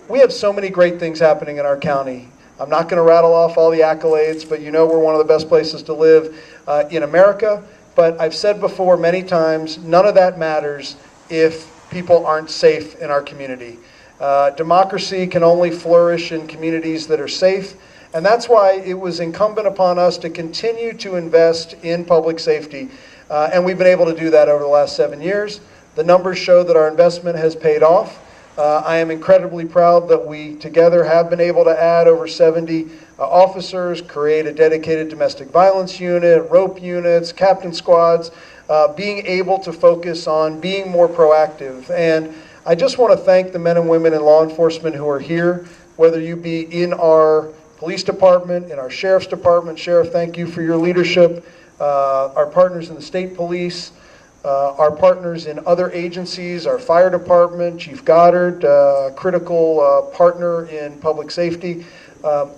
We have so many great things happening in our county. I'm not going to rattle off all the accolades, but you know we're one of the best places to live in America. But I've said before many times, none of that matters if people aren't safe in our community. Democracy can only flourish in communities that are safe, and that's why it was incumbent upon us to continue to invest in public safety, and we've been able to do that over the last 7 years. The numbers show that our investment has paid off. I am incredibly proud that we together have been able to add over 70 officers, create a dedicated domestic violence unit, rope units, captain squads, being able to focus on being more proactive. And I just want to thank the men and women in law enforcement who are here, whether you be in our police department, in our sheriff's department. Sheriff, thank you for your leadership. Our partners in the state police, our partners in other agencies, our fire department, Chief Goddard, critical partner in public safety.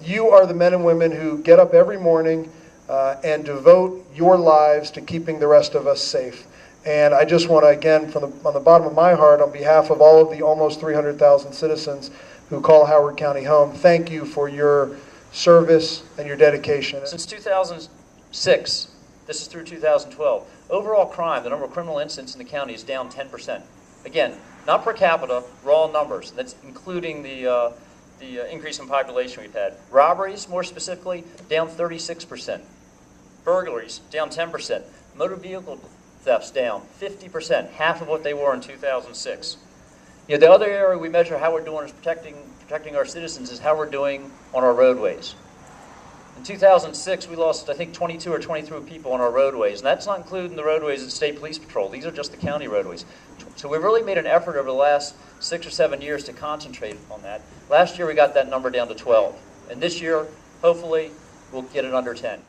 You are the men and women who get up every morning and devote your lives to keeping the rest of us safe. And I just want to, again, on the bottom of my heart, on behalf of all of the almost 300,000 citizens who call Howard County home, thank you for your service and your dedication. Since 2006, this is through 2012, overall crime, the number of criminal incidents in the county is down 10%. Again, not per capita, raw numbers. That's including the increase in population we've had. Robberies, more specifically, down 36%. Burglaries, down 10%. Motor vehicle thefts down 50%, half of what they were in 2006. You know, the other area we measure how we're doing is protecting our citizens is how we're doing on our roadways. In 2006, we lost, I think, 22 or 23 people on our roadways, and that's not including the roadways at State Police Patrol. These are just the county roadways. So we've really made an effort over the last 6 or 7 years to concentrate on that. Last year, we got that number down to 12, and this year, hopefully, we'll get it under 10.